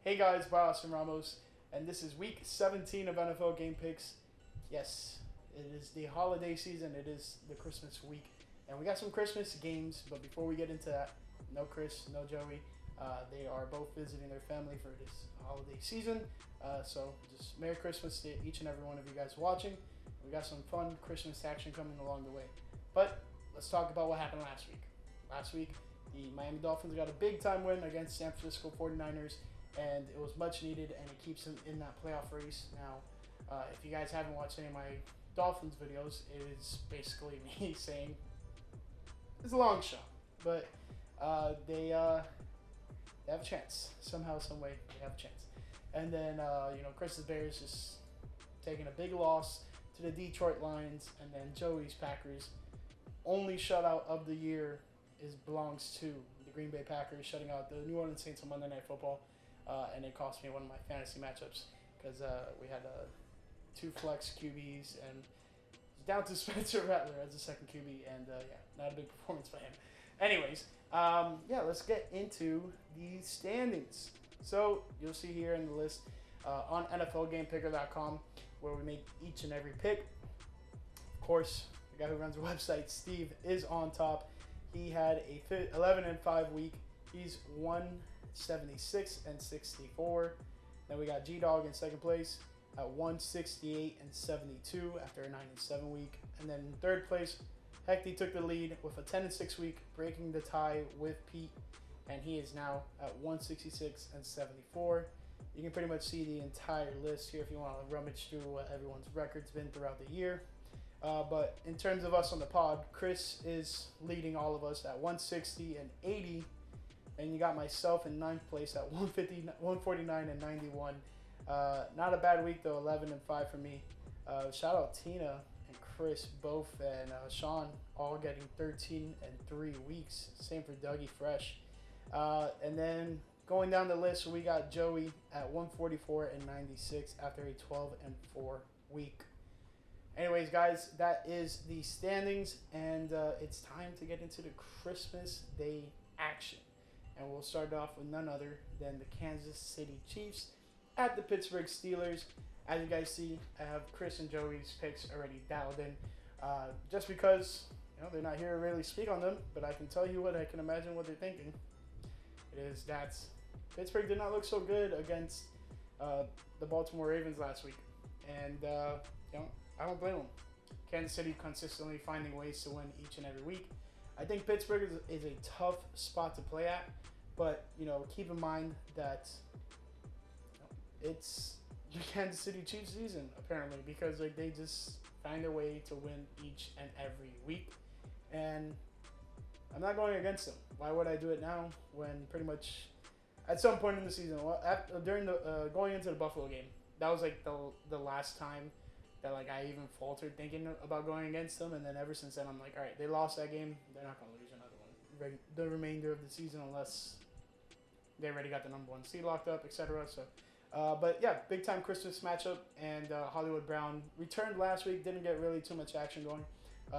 Hey guys, Austin Ramos, and this is week 17 of NFL Gamepicks. Yes, it is the holiday season, it is the Christmas week, and we got some Christmas games, but before we get into that, no Chris, no Joey. They are both visiting their family for this holiday season, so just Merry Christmas to each and every one of you guys watching. We got some fun Christmas action coming along the way, but let's talk about what happened last week. Last week, the Miami Dolphins got a big-time win against San Francisco 49ers, and it was much needed, and it keeps them in that playoff race. Now, if you guys haven't watched any of my Dolphins videos, it is basically me saying it's a long shot, but they have a chance. Somehow, some way, they have a chance. And then, Chris's Bears just taking a big loss to the Detroit Lions, and then Joey's Packers. Only shutout of the year belongs to the Green Bay Packers, shutting out the New Orleans Saints on Monday Night Football. And it cost me one of my fantasy matchups because we had two flex QBs and down to Spencer Rattler as a second QB, and not a big performance by him. Anyways, let's get into the standings. So you'll see here in the list on NFLGamePicker.com where we make each and every pick. Of course, the guy who runs the website, Steve, is on top. He had a 11-5 week. He's 176 and 64. Then we got G-Dog in second place at 168 and 72 after a 9-7 week. And then in third place, Hecty took the lead with a 10-6 week, breaking the tie with Pete, and he is now at 166 and 74. You can pretty much see the entire list here if you want to rummage through what everyone's record's been throughout the year. But in terms of us on the pod, Chris is leading all of us at 160 and 80. And you got myself in ninth place at 149 and 91. Not a bad week though, 11-5 for me. Shout out Tina and Chris both, and Sean all getting 13 and 3 weeks. Same for Dougie Fresh. And then going down the list, we got Joey at 144 and 96 after a 12-4 week. Anyways, guys, that is the standings, and it's time to get into the Christmas Day action. And we'll start off with none other than the Kansas City Chiefs at the Pittsburgh Steelers. As you guys see, I have Chris and Joey's picks already dialed in. Just because they're not here to really speak on them, but I can tell you what I can imagine what they're thinking. It is that Pittsburgh did not look so good against the Baltimore Ravens last week. And, I don't blame them. Kansas City consistently finding ways to win each and every week. I think Pittsburgh is a tough spot to play at, but keep in mind that it's the Kansas City Chiefs season apparently, because they just find a way to win each and every week, and I'm not going against them. Why would I do it now when pretty much at some point in the season, during the going into the Buffalo game, that was like the last time that I even faltered thinking about going against them, and then ever since then I'm like, all right, they lost that game, they're not going to lose another one the remainder of the season unless they already got the number 1 seed locked up, etc. So, but yeah, big time Christmas matchup, and Hollywood Brown returned last week, didn't get really too much action going,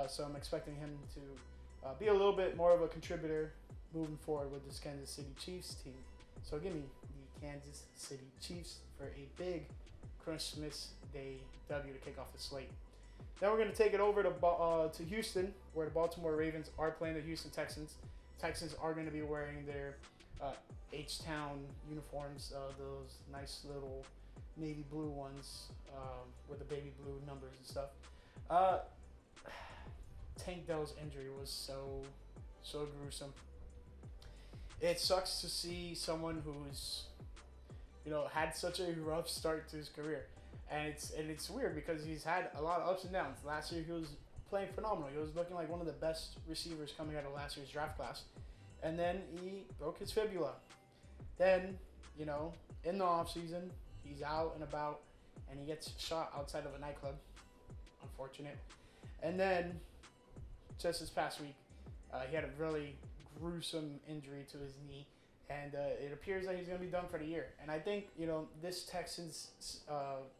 so I'm expecting him to be a little bit more of a contributor moving forward with this Kansas City Chiefs team. So give me the Kansas City Chiefs for a big Christmas Day W to kick off the slate. Then we're going to take it over to Houston, where the Baltimore Ravens are playing the Houston Texans. Texans are going to be wearing their H-Town uniforms, those nice little navy blue ones with the baby blue numbers and stuff. Tank Dell's injury was so gruesome. It sucks to see someone who's had such a rough start to his career. And it's weird because he's had a lot of ups and downs. Last year he was playing phenomenal. He was looking like one of the best receivers coming out of last year's draft class. And then he broke his fibula. Then, in the offseason, he's out and about, and he gets shot outside of a nightclub. Unfortunate. And then, just this past week, he had a really gruesome injury to his knee. And it appears that he's going to be done for the year. And I think, this Texans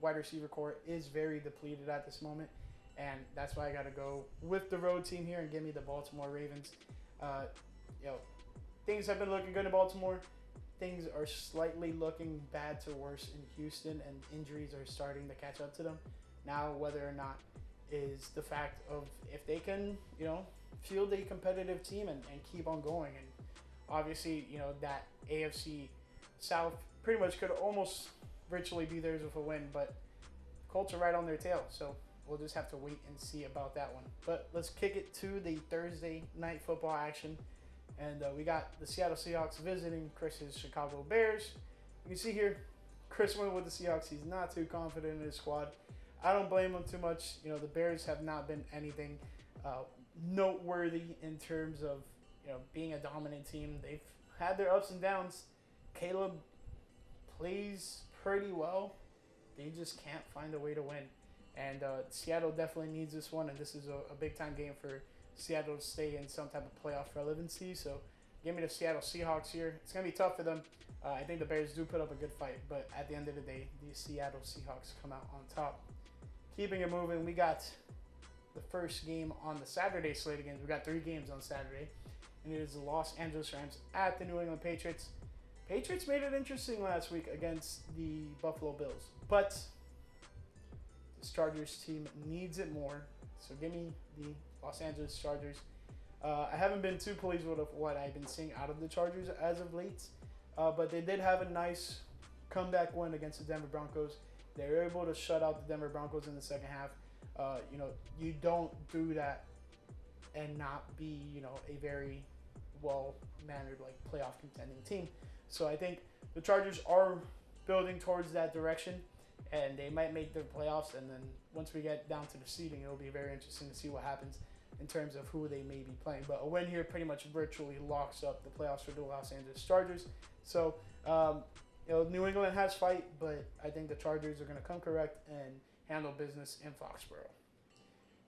wide receiver core is very depleted at this moment. And that's why I got to go with the road team here and give me the Baltimore Ravens. Things have been looking good in Baltimore. things are slightly looking bad to worse in Houston, and injuries are starting to catch up to them. Now, whether or not is the fact of if they can, field a competitive team and keep on going. And obviously, that AFC South pretty much could almost virtually be theirs with a win, but Colts are right on their tail. So we'll just have to wait and see about that one. But let's kick it to the Thursday night football action. And we got the Seattle Seahawks visiting Chris's Chicago Bears. You can see here, Chris went with the Seahawks. He's not too confident in his squad. I don't blame him too much. The Bears have not been anything noteworthy in terms of being a dominant team. They've had their ups and downs. Caleb plays pretty well. They just can't find a way to win. And Seattle definitely needs this one, and this is a big-time game for Seattle to stay in some type of playoff relevancy. So give me the Seattle Seahawks here. It's going to be tough for them. I think the Bears do put up a good fight, but at the end of the day, the Seattle Seahawks come out on top. Keeping it moving, we got the first game on the Saturday slate again. We got 3 games on Saturday, and it is the Los Angeles Rams at the New England Patriots. Patriots made it interesting last week against the Buffalo Bills, but this Chargers team needs it more. So give me the Los Angeles Chargers. I haven't been too pleased with what I've been seeing out of the Chargers as of late, but they did have a nice comeback win against the Denver Broncos. They were able to shut out the Denver Broncos in the second half. You don't do that and not be, a very well-mannered, playoff contending team. So I think the Chargers are building towards that direction, and they might make the playoffs. And then once we get down to the seeding, it'll be very interesting to see what happens in terms of who they may be playing. But a win here pretty much virtually locks up the playoffs for the Los Angeles Chargers. So, New England has fight, but I think the Chargers are going to come correct and handle business in Foxborough.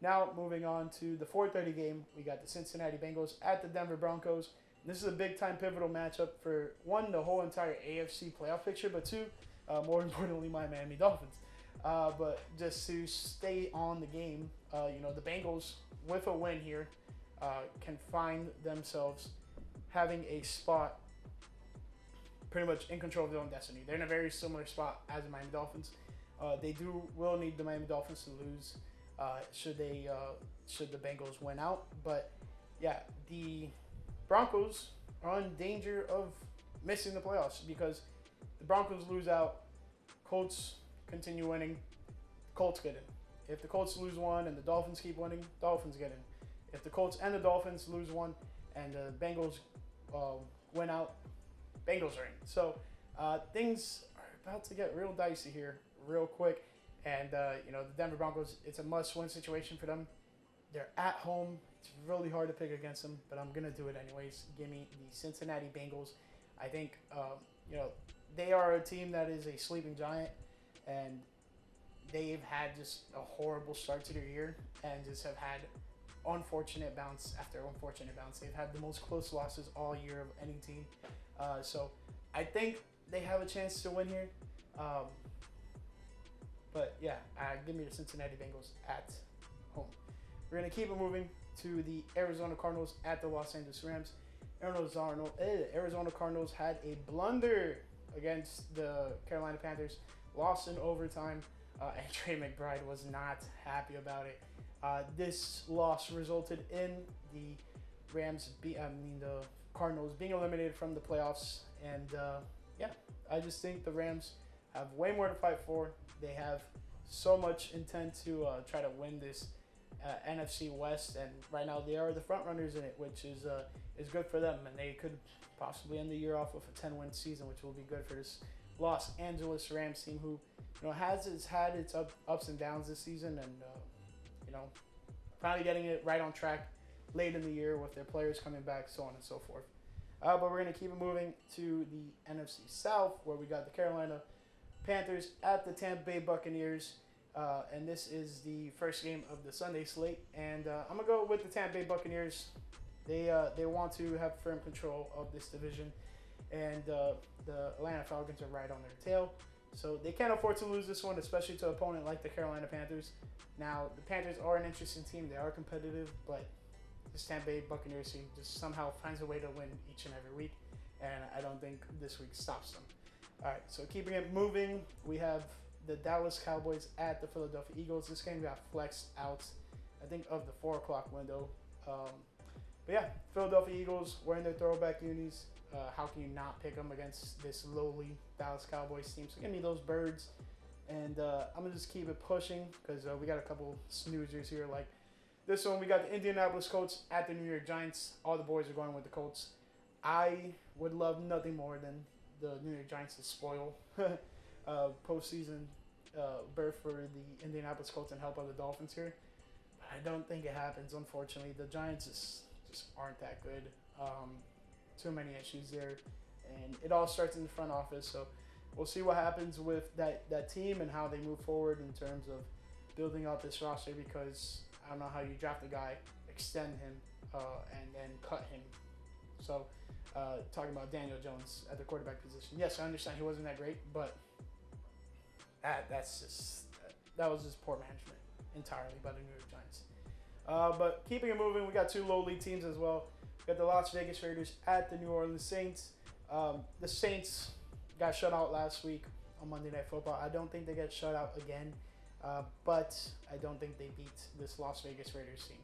Now, moving on to the 4:30 game, we got the Cincinnati Bengals at the Denver Broncos. This is a big-time pivotal matchup for, one, the whole entire AFC playoff picture, but two, more importantly, my Miami Dolphins. But just to stay on the game, the Bengals, with a win here, can find themselves having a spot pretty much in control of their own destiny. They're in a very similar spot as the Miami Dolphins. They will need the Miami Dolphins to lose should the Bengals win out. But yeah, the Broncos are in danger of missing the playoffs because the Broncos lose out, Colts continue winning, Colts get in. If the Colts lose one and the Dolphins keep winning, Dolphins get in. If the Colts and the Dolphins lose one and the Bengals win out, Bengals are in. So things are about to get real dicey here real quick. And, the Denver Broncos, it's a must-win situation for them. They're at home. It's really hard to pick against them, but I'm going to do it anyways. Give me the Cincinnati Bengals. I think, they are a team that is a sleeping giant, and they've had just a horrible start to their year and just have had unfortunate bounce after unfortunate bounce. They've had the most close losses all year of any team. So I think they have a chance to win here. But yeah, give me the Cincinnati Bengals at home. We're going to keep it moving to the Arizona Cardinals at the Los Angeles Rams. Arizona Cardinals had a blunder against the Carolina Panthers, lost in overtime, and Trey McBride was not happy about it. This loss resulted in the Cardinals being eliminated from the playoffs. And I just think the Rams have way more to fight for. They have so much intent to try to win this NFC West, and right now they are the front runners in it, which is good for them. And they could possibly end the year off with a 10-win season, which will be good for this Los Angeles Rams team, who has had its ups and downs this season, and finally getting it right on track late in the year with their players coming back, so on and so forth. But we're going to keep it moving to the NFC South, where we got the Carolina Panthers at the Tampa Bay Buccaneers. And this is the first game of the Sunday slate. And I'm going to go with the Tampa Bay Buccaneers. They want to have firm control of this division. And the Atlanta Falcons are right on their tail. So they can't afford to lose this one, especially to an opponent like the Carolina Panthers. Now, the Panthers are an interesting team. They are competitive, but this Tampa Bay Buccaneers team just somehow finds a way to win each and every week. and I don't think this week stops them. All right, so keeping it moving, we have the Dallas Cowboys at the Philadelphia Eagles. This game got flexed out, I think, of the 4 o'clock window. But yeah, Philadelphia Eagles wearing their throwback unis. How can you not pick them against this lowly Dallas Cowboys team? So give me those birds. And I'm going to just keep it pushing because we got a couple snoozers here. Like this one, we got the Indianapolis Colts at the New York Giants. All the boys are going with the Colts. I would love nothing more than the New York Giants to spoil postseason berth for the Indianapolis Colts and help out the Dolphins here. But I don't think it happens, unfortunately. The Giants just aren't that good. Too many issues there. And it all starts in the front office. So we'll see what happens with that team and how they move forward in terms of building out this roster, because I don't know how you draft a guy, extend him, and then cut him. So talking about Daniel Jones at the quarterback position. Yes, I understand he wasn't that great, but that was just poor management entirely by the New York Giants. But keeping it moving, we got two lowly teams as well. We got the Las Vegas Raiders at the New Orleans Saints. The Saints got shut out last week on Monday Night Football. I don't think they get shut out again, but I don't think they beat this Las Vegas Raiders team.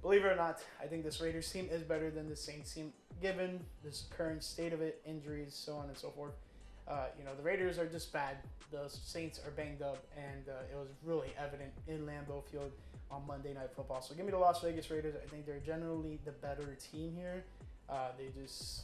Believe it or not, I think this Raiders team is better than the Saints team, given this current state of it, injuries, so on and so forth. The Raiders are just bad. The Saints are banged up, and it was really evident in Lambeau Field on Monday Night Football. So give me the Las Vegas Raiders. I think they're generally the better team here. They just,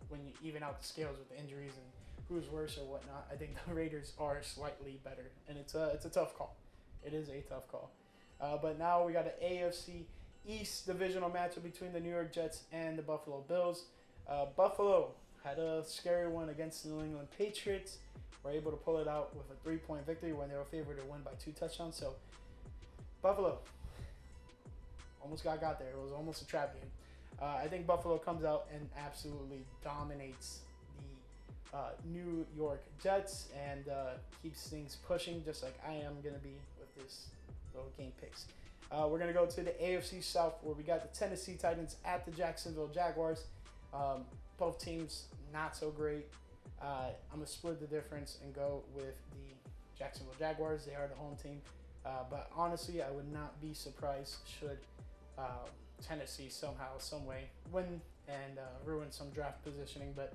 when you even out the scales with the injuries and who's worse or whatnot, I think the Raiders are slightly better, and it's a tough call. It is a tough call. But now we got an AFC East divisional matchup between the New York Jets and the Buffalo Bills. Buffalo had a scary one against the New England Patriots. Were able to pull it out with a 3-point victory when they were favored to win by 2 touchdowns. So Buffalo almost got there. It was almost a trap game. I think Buffalo comes out and absolutely dominates the New York Jets and keeps things pushing, just like I am going to be with this little game picks. We're going to go to the AFC South, where we got the Tennessee Titans at the Jacksonville Jaguars. Both teams not so great. I'm going to split the difference and go with the Jacksonville Jaguars. They are the home team. But honestly, I would not be surprised should Tennessee somehow, some way win and ruin some draft positioning. But,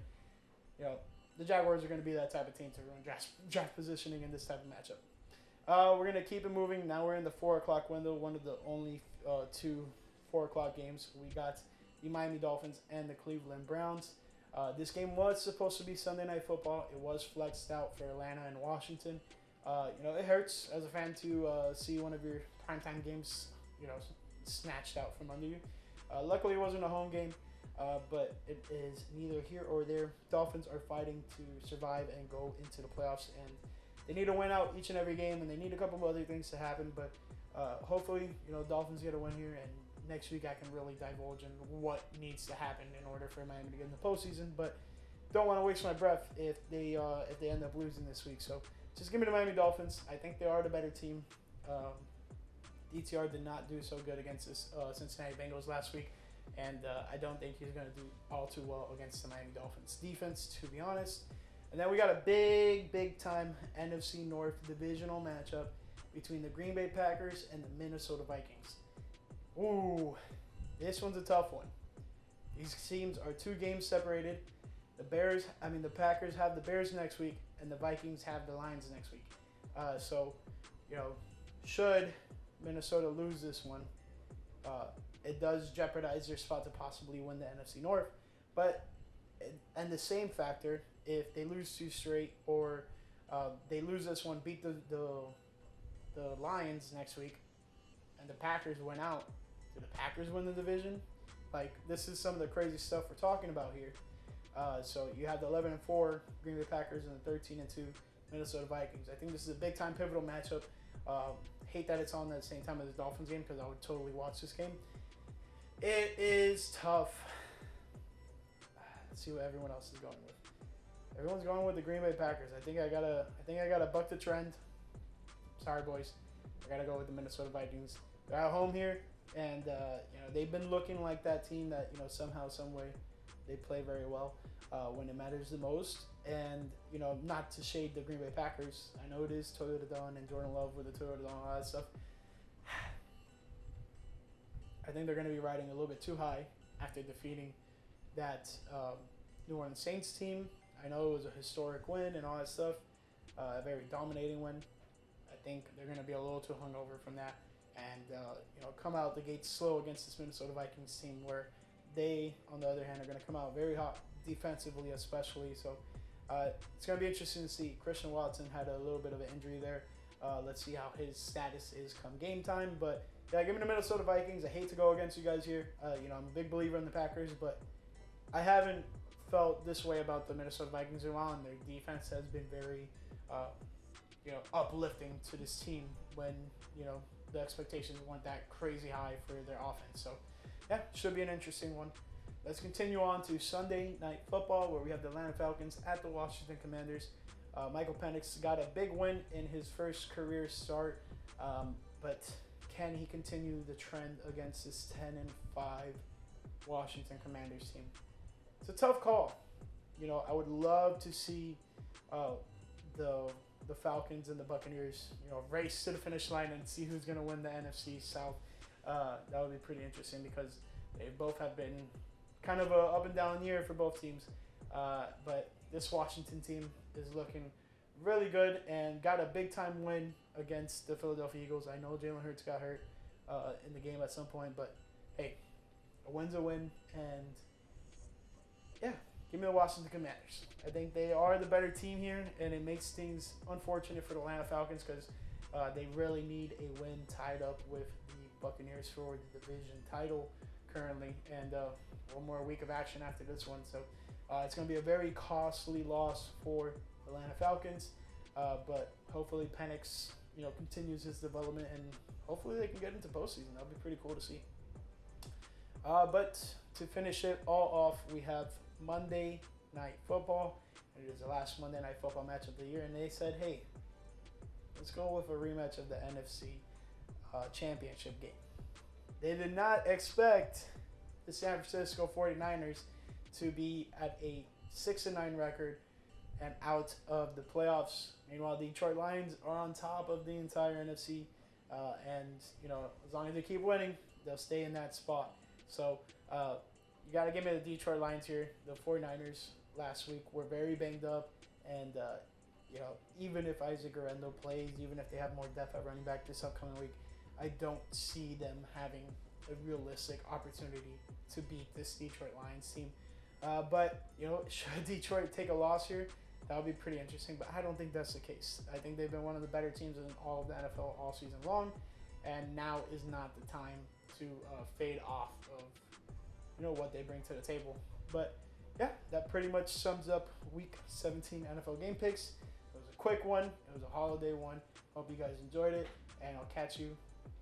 the Jaguars are going to be that type of team to ruin draft positioning in this type of matchup. We're going to keep it moving. Now we're in the 4 o'clock window, one of the only 2 4 o'clock games. We got the Miami Dolphins and the Cleveland Browns. This game was supposed to be Sunday Night Football. It was flexed out for Atlanta and Washington. It hurts as a fan to see one of your primetime games, snatched out from under you. Luckily, it wasn't a home game, but it is neither here or there. Dolphins are fighting to survive and go into the playoffs, and they need to win out each and every game, and they need a couple of other things to happen. But hopefully, Dolphins get a win here, and next week I can really divulge in what needs to happen in order for Miami to get in the postseason. But don't want to waste my breath if they end up losing this week. So just give me the Miami Dolphins. I think they are the better team. DTR did not do so good against this Cincinnati Bengals last week, and I don't think he's going to do all too well against the Miami Dolphins defense, to be honest. And then we got a big time NFC North divisional matchup between the Green Bay Packers and the Minnesota Vikings. Ooh, this one's a tough one. These teams are 2 games separated. The Packers have the Bears next week, and the Vikings have the Lions next week. Should Minnesota lose this one, it does jeopardize their spot to possibly win the NFC North. But, and the same factor, if they lose 2 straight, or they lose this one, beat the Lions next week, and the Packers went out, do the Packers win the division? This is some of the crazy stuff we're talking about here. So you have the 11-4 Green Bay Packers and the 13-2 Minnesota Vikings. I think this is a big time pivotal matchup. Hate that it's on at the same time as the Dolphins game, because I would totally watch this game. It is tough. Let's see what everyone else is going with. Everyone's going with the Green Bay Packers. I think I gotta buck the trend. Sorry, boys. I gotta go with the Minnesota Vikings. They're at home here, and they've been looking like that team that somehow, some way, They play very well when it matters the most. And, not to shade the Green Bay Packers. I know it is Toyota Dawn and Jordan Love with the Toyota Dawn and all that stuff. I think they're going to be riding a little bit too high after defeating that New Orleans Saints team. I know it was a historic win and all that stuff, a very dominating win. I think they're going to be a little too hungover from that and, come out the gate slow against this Minnesota Vikings team where they, on the other hand, are going to come out very hot defensively especially. So it's going to be interesting to see. Christian Watson had a little bit of an injury there. Let's see how his status is come game time. But, yeah, give me the Minnesota Vikings. I hate to go against you guys here. I'm a big believer in the Packers, but I haven't felt this way about the Minnesota Vikings in a while, and their defense has been very, uplifting to this team when, the expectations weren't that crazy high for their offense. So, yeah, should be an interesting one. Let's continue on to Sunday Night Football, where we have the Atlanta Falcons at the Washington Commanders. Michael Penix got a big win in his first career start, but can he continue the trend against this 10-5 Washington Commanders team? It's a tough call. I would love to see the Falcons and the Buccaneers, race to the finish line and see who's going to win the NFC South. That would be pretty interesting because they both have been kind of a up and down year for both teams. But this Washington team is looking really good and got a big-time win against the Philadelphia Eagles. I know Jalen Hurts got hurt in the game at some point, but hey, a win's a win. And, yeah, give me the Washington Commanders. I think they are the better team here, and it makes things unfortunate for the Atlanta Falcons because they really need a win tied up with the Buccaneers for the division title currently, and one more week of action after this one. So it's going to be a very costly loss for the Atlanta Falcons, but hopefully Penix, continues his development, and hopefully they can get into postseason. That would be pretty cool to see. But to finish it all off, we have Monday Night Football. It is the last Monday Night Football match of the year, and they said, hey, let's go with a rematch of the NFC Championship game. They did not expect the San Francisco 49ers to be at a 6-9 record and out of the playoffs. Meanwhile, the Detroit Lions are on top of the entire NFC, and as long as they keep winning, they'll stay in that spot. So you got to give me the Detroit Lions here. The 49ers last week were very banged up, and even if Isaac Guerrero plays, even if they have more depth at running back this upcoming week, I don't see them having a realistic opportunity to beat this Detroit Lions team. But should Detroit take a loss here, that would be pretty interesting. But I don't think that's the case. I think they've been one of the better teams in all of the NFL all season long, and now is not the time to fade off of what they bring to the table. But yeah, that pretty much sums up Week 17 NFL Game Picks. It was a quick one. It was a holiday one. Hope you guys enjoyed it, and I'll catch you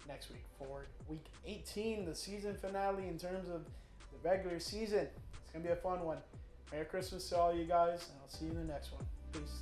next week for Week 18, the season finale in terms of the regular season. It's going to be a fun one. Merry Christmas to all you guys, and I'll see you in the next one. Peace.